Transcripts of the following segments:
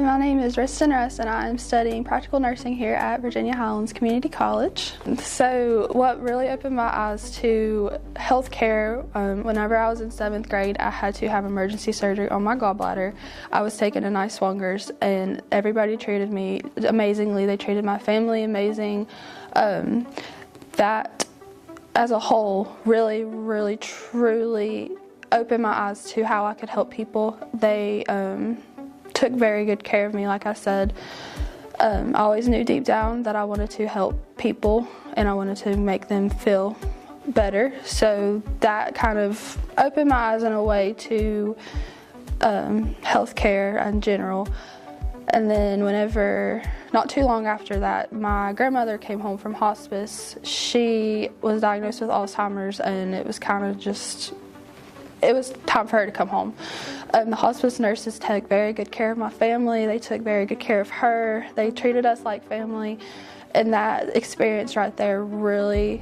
Hi, my name is Risten Russ and I'm studying practical nursing here at Virginia Highlands Community College. So what really opened my eyes to healthcare, whenever I was in 7th grade, I had to have emergency surgery on my gallbladder. I was taken to nice swangers and everybody treated me amazingly. They treated my family amazing. That as a whole really truly opened my eyes to how I could help people. They took very good care of me, like I said. I always knew deep down that I wanted to help people and I wanted to make them feel better. So that kind of opened my eyes in a way to healthcare in general. And then whenever, not too long after that, my grandmother came home from hospice. She was diagnosed with Alzheimer's and it was kind of just, it was time for her to come home. The hospice nurses took very good care of my family. They took very good care of her. They treated us like family. And that experience right there really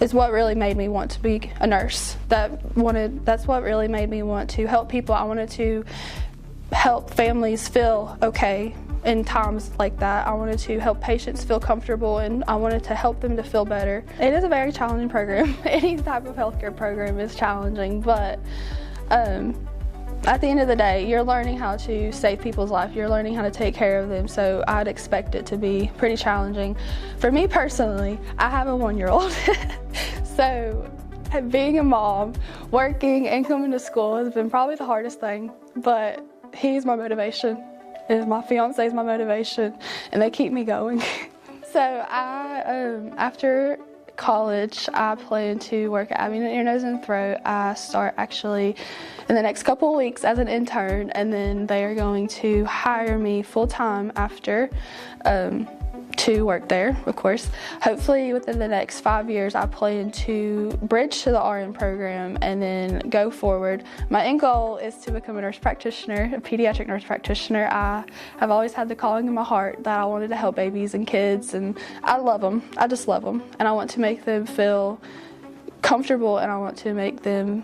is what really made me want to be a nurse. That's what really made me want to help people. I wanted to help families feel okay in times like that. I wanted to help patients feel comfortable and I wanted to help them to feel better. It is a very challenging program. Any type of healthcare program is challenging, but at the end of the day, you're learning how to save people's life. You're learning how to take care of them, so I'd expect it to be pretty challenging. For me personally, I have a 1-year-old, so being a mom, working and coming to school has been probably the hardest thing, but he's my motivation. And my fiance is my motivation, and they keep me going. So after college, I plan to work at abdomen, ear, nose, and throat. I start actually in the next couple of weeks as an intern, and then they are going to hire me full-time after to work there, of course. Hopefully within the next 5 years, I plan to bridge to the RN program and then go forward. My end goal is to become a nurse practitioner, a pediatric nurse practitioner. I have always had the calling in my heart that I wanted to help babies and kids, and I love them. I just love them, and I want to make them feel comfortable and I want to make them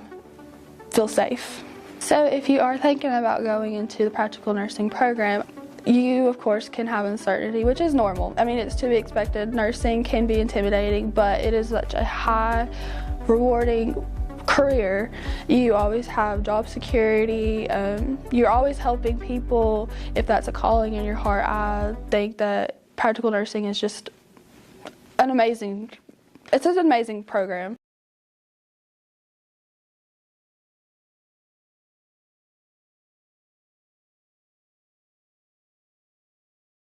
feel safe. So if you are thinking about going into the practical nursing program, you, of course, can have uncertainty, which is normal. I mean, it's to be expected. Nursing can be intimidating, but it is such a high, rewarding career. You always have job security. You're always helping people. If that's a calling in your heart, I think that practical nursing is just it's an amazing program.